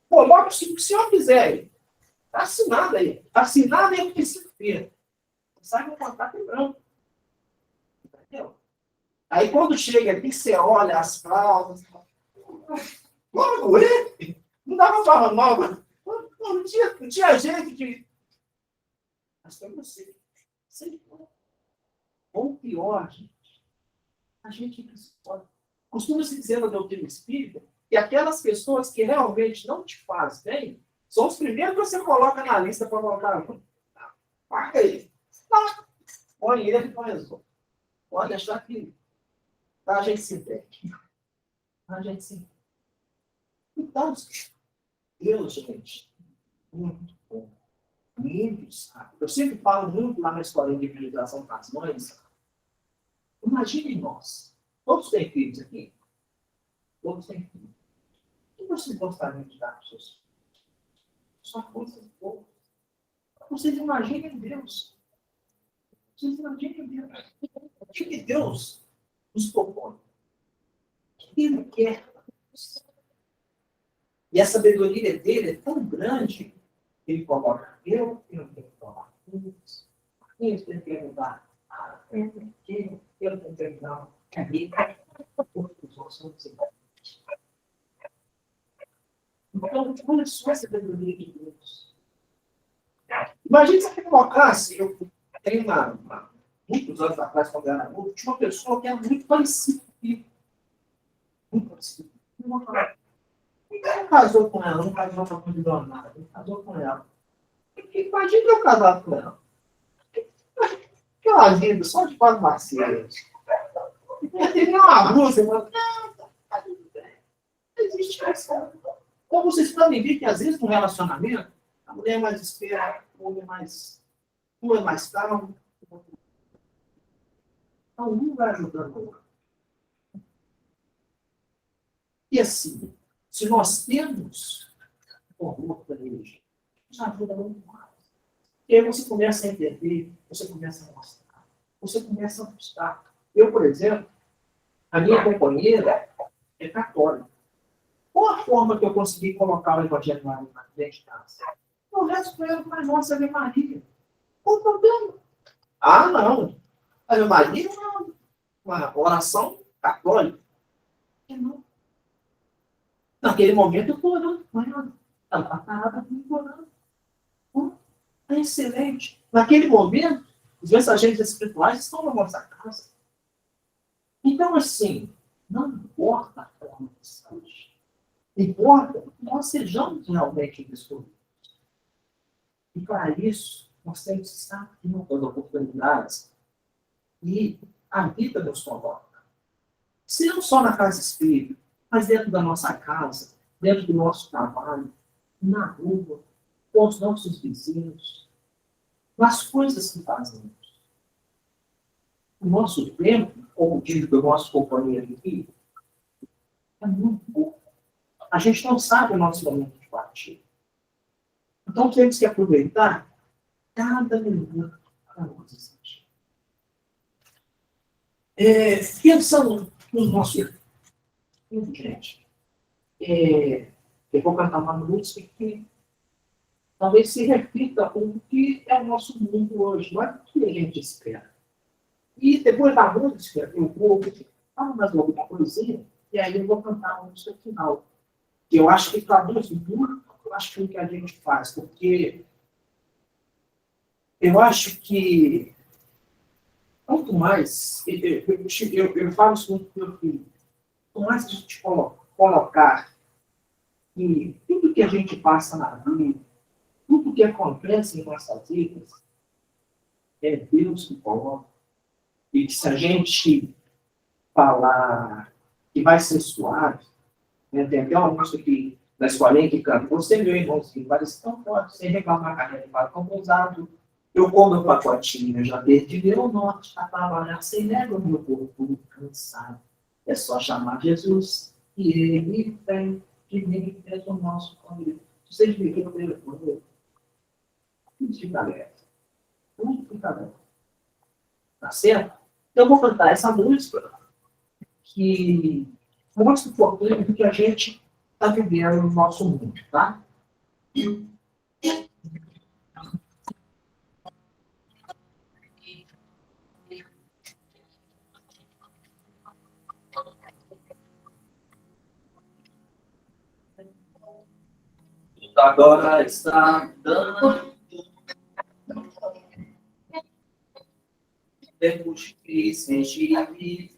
Coloca o que o senhor quiser. Está assinado aí. Está assinado aí o que você quer. Sai com o contrato em branco. Entendeu? Aí quando chega aqui, você olha as fraldas. Logo, não dava barra nova. Não tinha jeito de. Mas foi você. Ou pior, gente. A gente costuma se dizer no doutrina espírita que aquelas pessoas que realmente não te fazem bem são os primeiros que você coloca na lista para colocar. Paga aí. Põe ele e põe as outras. Pode deixar que a gente se entende. A gente se entende. Então, Deus, gente, muito bom. Muito sábio. Eu sempre falo muito lá na escola de evangelização para as mães. Imagine nós. Todos têm filhos aqui? Todos têm filhos. O que você gostaria de dar para os seus filhos? Só coisas boas. Vocês imaginem Deus. Vocês imaginem Deus. O que Deus nos propõe? O que Ele quer? E a sabedoria dele é tão grande que ele coloca eu não tenho que colocar filhos. Eu tenho que mudar. Eu tenho que dar a vida. Porque os outros são desenvolvidos. Então, olha só a sabedoria de Deus. Imagina se você colocasse, eu tenho muitos anos atrás, quando eu era adulto, tinha uma pessoa que era muito parecida comigo. Muito parecida. Não casou com ela, não casou com a mulher nada, não casou com ela. Imagina eu casar com ela. Aquela vida só de 4 parceiros. Não tem nenhuma blusa, mas não existe essa. Então vocês podem ver que às vezes no relacionamento, a mulher é mais esperta, o homem é mais. Um é mais calmo. Então um vai ajudando o outro. E assim, se nós temos o amor da igreja, nos ajuda muito mais. E aí você começa a entender você começa a mostrar. Você começa a mostrar. Eu, por exemplo, a minha companheira é católica. Qual a forma que eu consegui colocar o Evangelho na frente de casa? Eu rezo para ela, mas nossa, Ave Maria. Qual o problema? Ah, não. Ave Maria é uma oração católica. Não. Naquele momento eu estou orando com ela. Ela está parada comigo orando. É excelente. Naquele momento, os mensageiros espirituais estão na nossa casa. Então, assim, não importa a forma que estamos. Importa que nós sejamos realmente descobridos. E para isso, nós temos que estar em muitas oportunidades e a vida nos coloca. Se não só na casa espírita, mas dentro da nossa casa, dentro do nosso trabalho, na rua, com os nossos vizinhos, nas coisas que fazemos. O nosso tempo, como diz o nosso companheiro aqui, é muito pouco. A gente não sabe o nosso momento de partida. Então temos que aproveitar cada minuto para nós existir. Pensando no nosso tempo, gente, eu vou cantar uma música que talvez se repita com o que é o nosso mundo hoje, não é o que a gente espera. E depois da música, eu vou falar mais alguma coisinha, e aí eu vou cantar a música final. Que eu acho que traduz muito, eu acho que o que a gente faz, porque eu acho que, quanto mais, eu falo isso muito para o meu filho, quanto mais a gente colocar que tudo que a gente passa na vida, tudo que acontece em nossas vidas, é Deus que coloca. E que se a gente falar que vai ser suave, né? Tem até uma música que, da escolinha que canta, você, meu irmãozinho, parece tão forte, sem reclamar a carreira, para como usado. Eu como meu pacotinho, eu já perdi meu norte, a trabalhar sem nega o meu corpo cansado. É só chamar Jesus, e ele tem que nem fez o nosso convite. Vocês viram o telefone? Tudo fica aberto. Tudo fica aberto. Tá certo? Então, eu vou cantar essa música que mostra um pouquinho do que a gente está vivendo no nosso mundo, tá? Agora está dando tempo de crise, de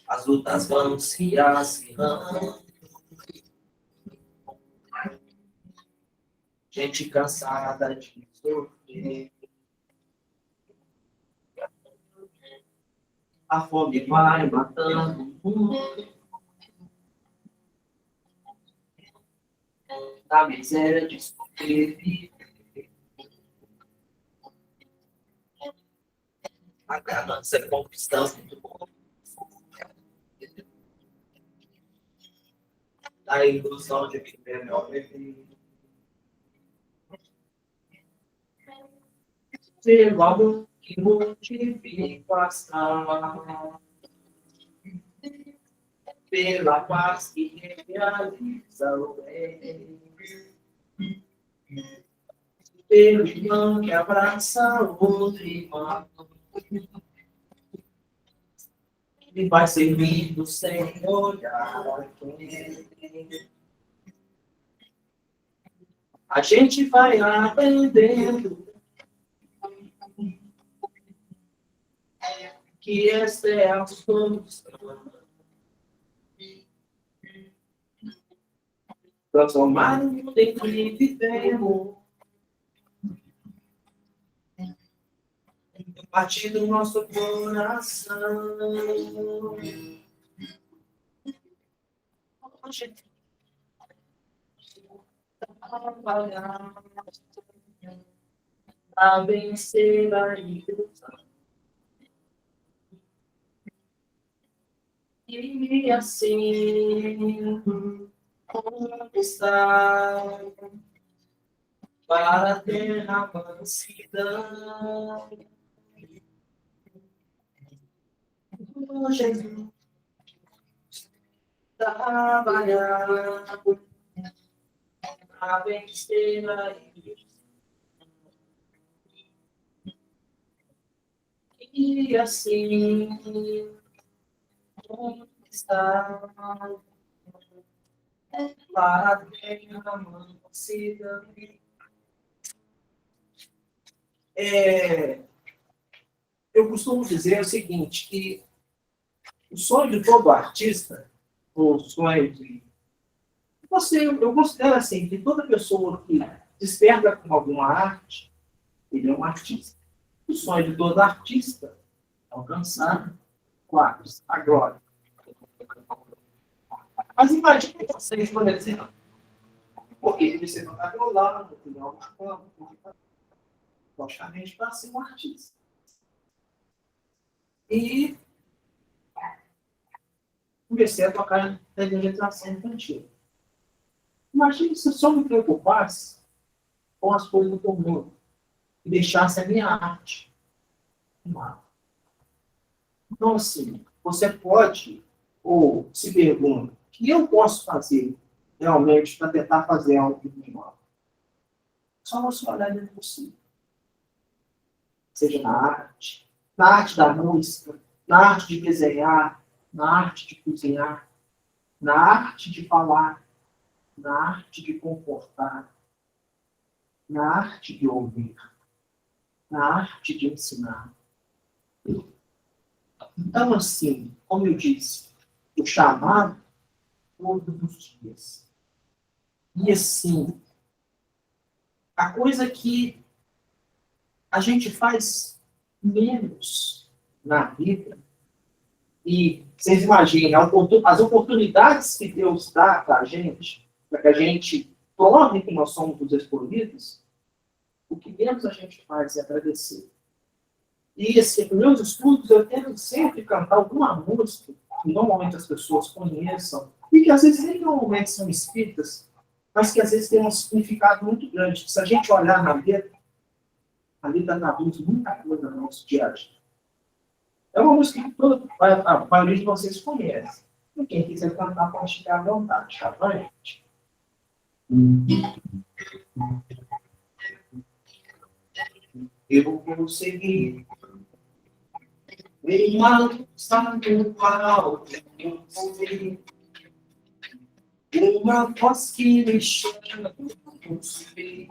as lutas vão se acirrando. Gente cansada de sofrer. A fome vai matando o mundo. A miséria de sobreviver. A ganância conquistando o a ilusão de viver melhor viver. Ser algo que motivação pela paz que realiza o bem. Pelo irmão que abraça o outro irmão. E vai servindo sem olhar quem. A gente vai aprendendo que esta é a solução. Transformar o mundo em que vivemos. A partir do nosso coração. Hoje, trabalhar a vencer a ilusão. E assim conquistar para a terra mansidão. Oh, Jesus, trabalhar a vencer a e assim está para a terra mansidão. Eu costumo dizer o seguinte, que o sonho de todo artista, o sonho de... eu considero assim, que toda pessoa que desperta com alguma arte, ele é um artista. O sonho de todo artista é alcançar quadros, a glória. Mas imagine vocês, por exemplo, porque você não está violando, não está logicamente para ser um artista. E comecei a tocar na legislação infantil. Imagine se eu só me preocupasse com as coisas do mundo e deixasse a minha arte. Então, assim, você pode, ou se pergunta, o que eu posso fazer realmente para tentar fazer algo melhor? Só você olhar dentro de si. Seja na arte da música, na arte de desenhar, na arte de cozinhar, na arte de falar, na arte de comportar, na arte de ouvir, na arte de ensinar. Então, assim, como eu disse, o chamado todos os dias. E assim, a coisa que a gente faz menos na vida, e vocês imaginem, as oportunidades que Deus dá para a gente, para que a gente prove que nós somos os escolhidos, o que menos a gente faz é agradecer. E assim, nos meus estudos, eu tento sempre cantar alguma música que normalmente as pessoas conheçam, e que às vezes nem normalmente são espíritas, mas que às vezes tem um significado muito grande. Se a gente olhar na letra, a letra traduz muita coisa no nosso dia a dia. É uma música que toda a maioria de vocês conhece. E quem quiser cantar pode ficar à vontade, tá bom, gente? Eu vou seguir uma luz no qual eu vou ver uma voz que me chama por subir.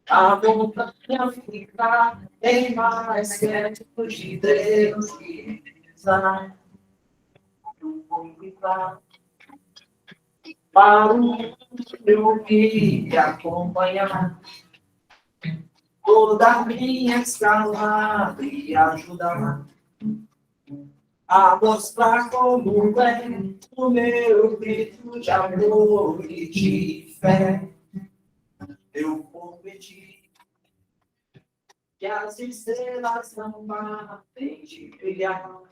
A vontade de ficar em mais perto de Deus e rezar. Eu vou gritar para o mundo eu ouvir e acompanhar toda a minha escalada e ajudar a mostrar como é o meu grito de amor e de fé. Eu vou pedir que as estrelas não parem de brilhar,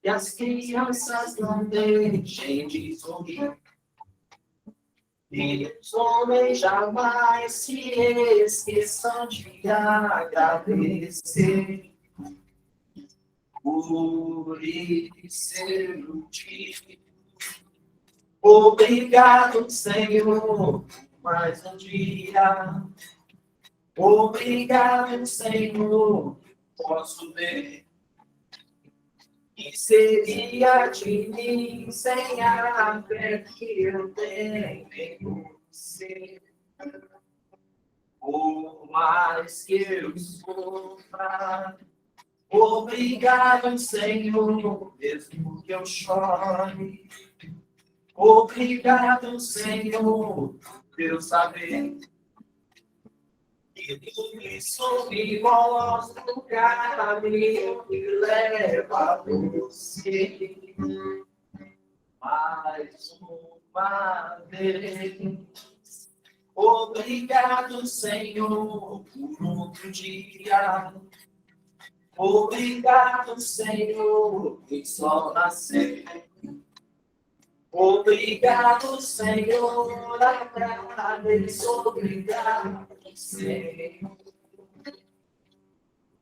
que as crianças não deixem de sorrir, e os homens jamais se esqueçam de agradecer por isso eu digo obrigado, Senhor, mais um dia. Obrigado, Senhor, posso ver que seria de mim sem a fé que eu tenho em você. Por mais que eu sofra, obrigado, Senhor, mesmo que eu chore. Obrigado, Senhor, por eu saber que tudo isso me mostra o caminho que leva a você. Mais uma vez. Obrigado, Senhor, por outro dia. Obrigado, Senhor, que só nascer. Obrigado, Senhor, agradeço, obrigado, Senhor,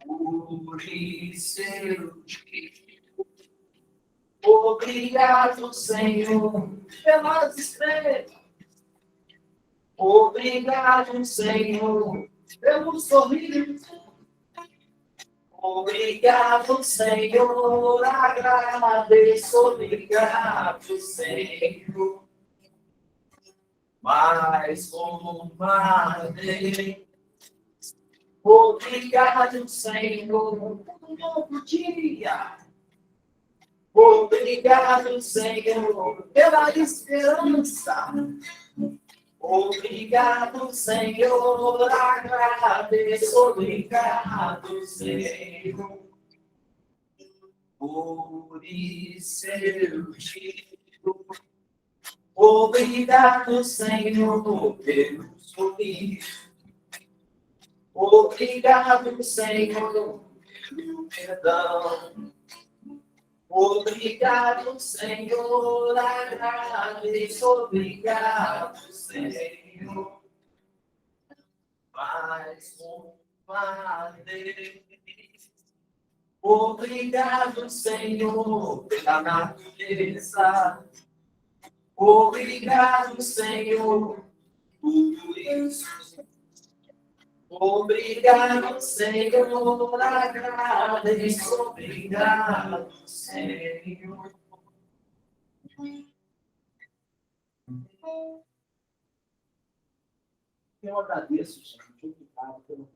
por isso eu te digo. Obrigado, Senhor, pelas estrelas. Obrigado, Senhor, pelo sorriso. Obrigado, Senhor, agradeço, obrigado, Senhor. Mais uma vez. Obrigado, Senhor, por um novo dia. Obrigado, Senhor, pela esperança. Obrigado, Senhor, agradeço, obrigado, Senhor. Por isso eu te digo, obrigado, Senhor, pelo sorriso. Obrigado, Senhor, pelo perdão. Obrigado, Senhor, agradeço, obrigado, Senhor. Mais uma vez. Obrigado, Senhor, pela natureza. Obrigado, Senhor, por isso. Obrigado, Senhor, agradeço, obrigado, Senhor. Eu agradeço, gente, obrigado pelo